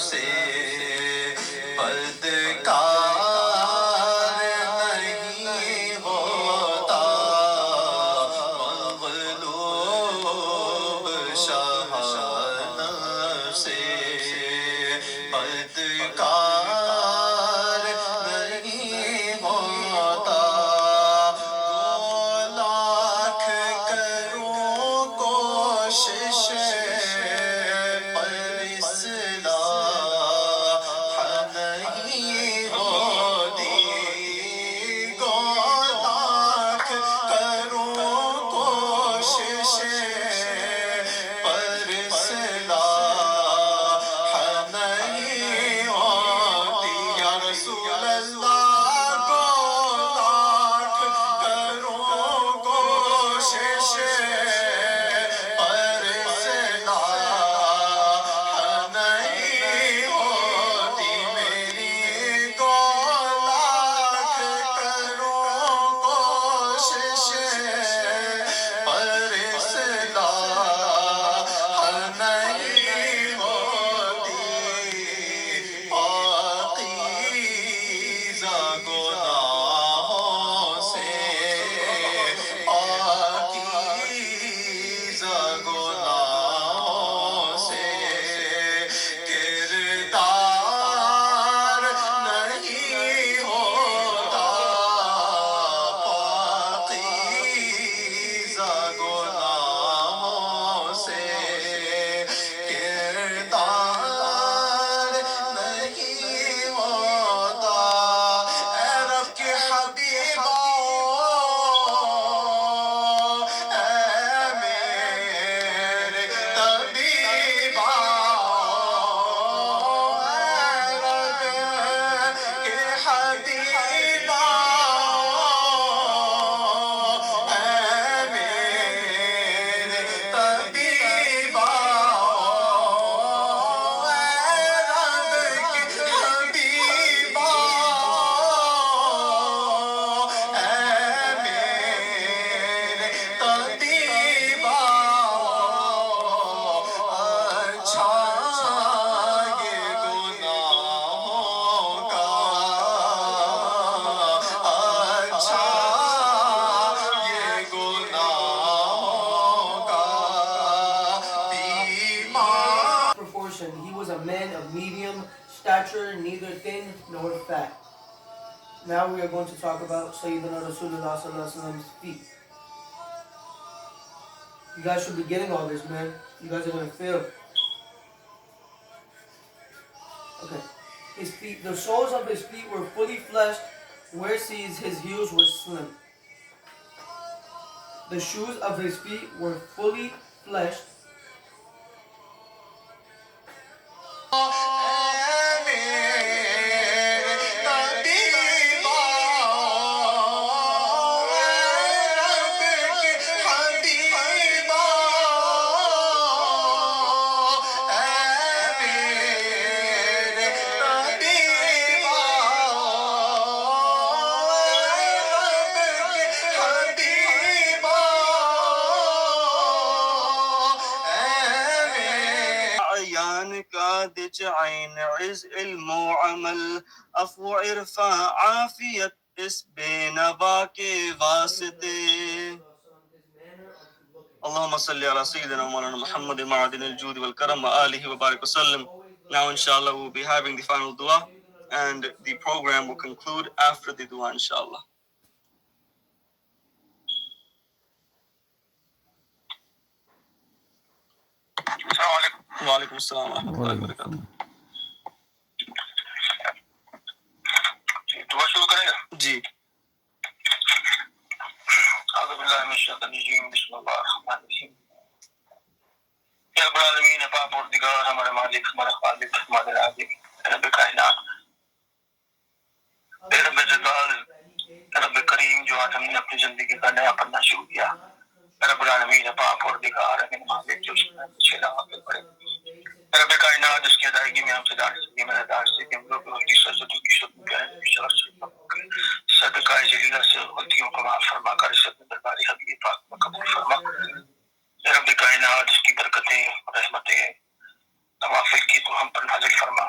سے بدکار نہیں ہوتا، مغلوب شہانہ سے بدکار نہیں ہوتا، 2,00,000 کروں کوشش پر اصلاح نہیں ہوتی، 2,00,000 کروں کوشش پر اصلاح نہیں ہوتی، یا رسول اللہ 2,00,000 کروں کوشش پر اصلاح نہیں ہوتی، میری 2,00,000 کروں کوشش پر اصلاح نہیں ہوتی، پاکیزہ گناہوں سے، پاکیزہ گناہوں سے کردار نہیں ہوتا، پاکیزہ گناہوں سے کردار نہیں ہوتا، اے رب کے حبیبا، اے میرے طبیبا، اے رب کے حبیبا، اے میرے طبیبا، اے رب کے حبیبا، اے میرے طبیبا، اچھا یہ گناہوں کا، اچھا یہ گناہوں کا بیمار. Proportion. He was a man of medium stature, neither thin nor fat. Now we are going to talk about Sayyidina Rasulullah sallallahu alaihi wasallam's feet. You guys should be getting all this, man. You guys are gonna fail. Okay. His feet, the soles of his feet were fully fleshed, whereas his heels were slim. The shoes of his feet were fully fleshed. دج عین عز علم و عمل عفو عرفا عافیت اس بے نوا کے واسطے. اللہم صلی علی سیدنا مولانا محمد معدن الجود والکرم وآلہ وبارک وسلم. Now inshallah we'll be having the final dua and the program will conclude after the dua inshallah. السلام علیکم. وعلیکم السلام ورحمۃ اللہ وبرکاتہ. دعا شروع کریں گا؟ جی. اعوذ باللہ من الشیطان الرجیم، بسم اللہ الرحمن الرحیم. یا رب العالمین، پاک پروردگار، ہمارے مالک، ہمارے خالق، ہمارے رازق، رب کائنات، رب جلال، رب کریم، جو آج ہم نے اپنی زندگی کا نیا پڑھنا شروع کیا، رب العالمین، پاک پروردگار، ہمیں مالک جو اچھے نوافل پڑھے، رب کائنات اس کی ادائیگی میں ہم سے دار سکے، میں دار سکے، ہم لوگ وقتی سجدوں کی شدت کریں، صدقہ جلیلہ سے غلطیوں کو معاف فرما کر اس اپنے درباری حبیب پاک میں قبول فرما. رب کائنات اس کی برکتیں، رحمتیں، نوافل کی تو ہم پر نازل فرما.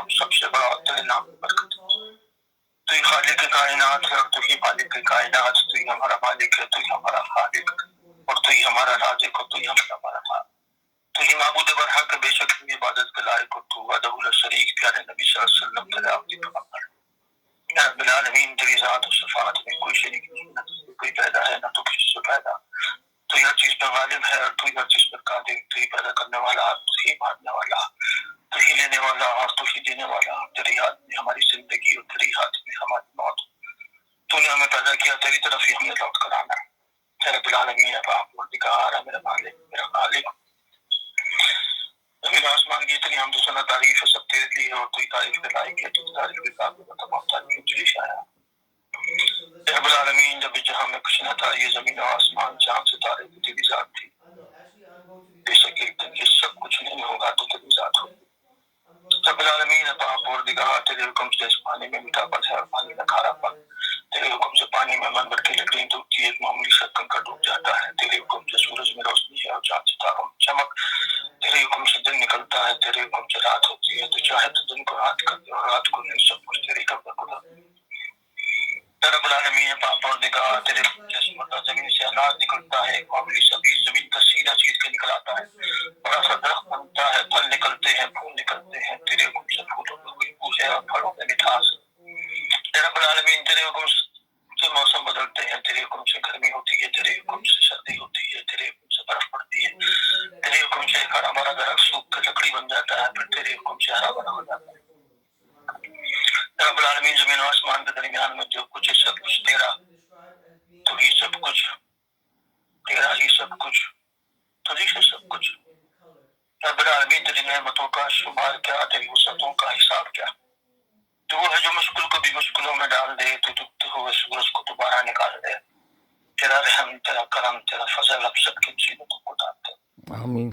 سب سے بڑا تیرے نام کی برکت ہے۔ تو ہی خالق کائنات ہے اور تو ہی مالک کائنات، تو ہی ہمارا مالک ہے، تو ہی ہمارا خالق اور تو ہی ہمارا رازق اور تو ہی ہمارا خالق، تو ہی معبود برحق بے شک عبادت کے لائق اور تو وحدہ لا شریک پیارے نبی صلی اللہ علیہ وسلم تیرے آپ کی پیغمبر۔ یا رب العالمین تیری ذات و صفات میں کوئی شریک نہیں، نہ تو کوئی پیدا ہے نہ تو کسی سے پیدا، تو ہر چیز پر غالب ہے اور تو ہر چیز پر قادر، تو ہی پیدا کرنے والا، تو ہی مارنے والا، تو ہی لینے والا اور تو ہی دینے والا، تیرے ہاتھ میں ہماری زندگی اور تیرے ہاتھ میں ہماری موت، تو نے ہمیں پیدا کیا تیری طرف ہی ہمیں لوٹ کر آنا ہے۔ اے رب العالمین اے پاک پروردگار اے میرا مالک میرا خالق، زمین آسمان کی اتنی حمد و ثنا تعریف ہے سب تیرے لیے اور تو ہی تعریف کے لائق ہے، تو تعریف کے قابل و تمام تعریف تجھے شایا۔ اے رب العالمین جب جہاں میں کچھ نہ تھا، یہ زمین و آسمان چاند ستارے بھی تیری ذات تھی، بے شک ایک دن یہ سب کچھ نہیں ہوگا تو تیری ذات ہوگی۔ رب العالمین پاک پروردگار تیرے حکم سے اس پانی میں میٹھاپن ہے اور پانی میں کھاراپن، تیرے حکم سے پانی میں منبر کی لکڑی ڈوبتی ہے، ایک معمولی سا کنکر ڈوب جاتا ہے، تیرے حکم سے سورج میں روشنی ہے اور چاند ستاروں میں چمک، تیرے حکم سے دن نکلتا ہے، تیرے حکم سے رات ہوتی ہے، تو چاہے تو دن کو رات کر دے اور رات کو نہیں، سب کچھ تیری قدرت کو ہے۔ اے رب العالمین پاک پروردگار تیرے جسم اور زمین سے اناج نکلتا ہے، ایک معمولی سا بیج زمین کا سینہ چیز کے نکل آتا ہے، بڑا سا درخت بنتا ہے، پھل نکلتے ہیں پھول نکلتے ہیں، تیرے حکم سے پھولوں میں خوشبو ہے اور پھلوں میں مٹھاس۔ اے رب العالمین تیرے حکم سے موسم بدلتے ہیں، تیرے حکم سے گرمی ہوتی ہے، تیرے حکم سے سردی ہوتی ہے، تیرے حکم سے برف پڑتی ہے، تیرے حکم سے ایک ہرا بھرا درخت سوکھ کر لکڑی بن جاتا ہے، پھر تیرے حکم سے ہرا بھرا ہو جاتا ہے۔ اے رب العالمین زمین و آسمان کے درمیان میں جو کچھ ہے سب کچھ تیرا، تو ہی سب کچھ تیرا ہی سب کچھ، تجھی سے سب کچھ۔ رب العالمین تیری نعمتوں کا شمار کیا، تیری وسعتوں کا حساب کیا، تو وہ ہے جو مشکل کو بھی مشکلوں میں ڈال دے، تو ڈوبتے ہوئے سورج کو دوبارہ نکال دے، تیرا رحم تیرا کرم تیرا فضل اب سب کی مصیبتوں کو ڈال دے۔ آمین۔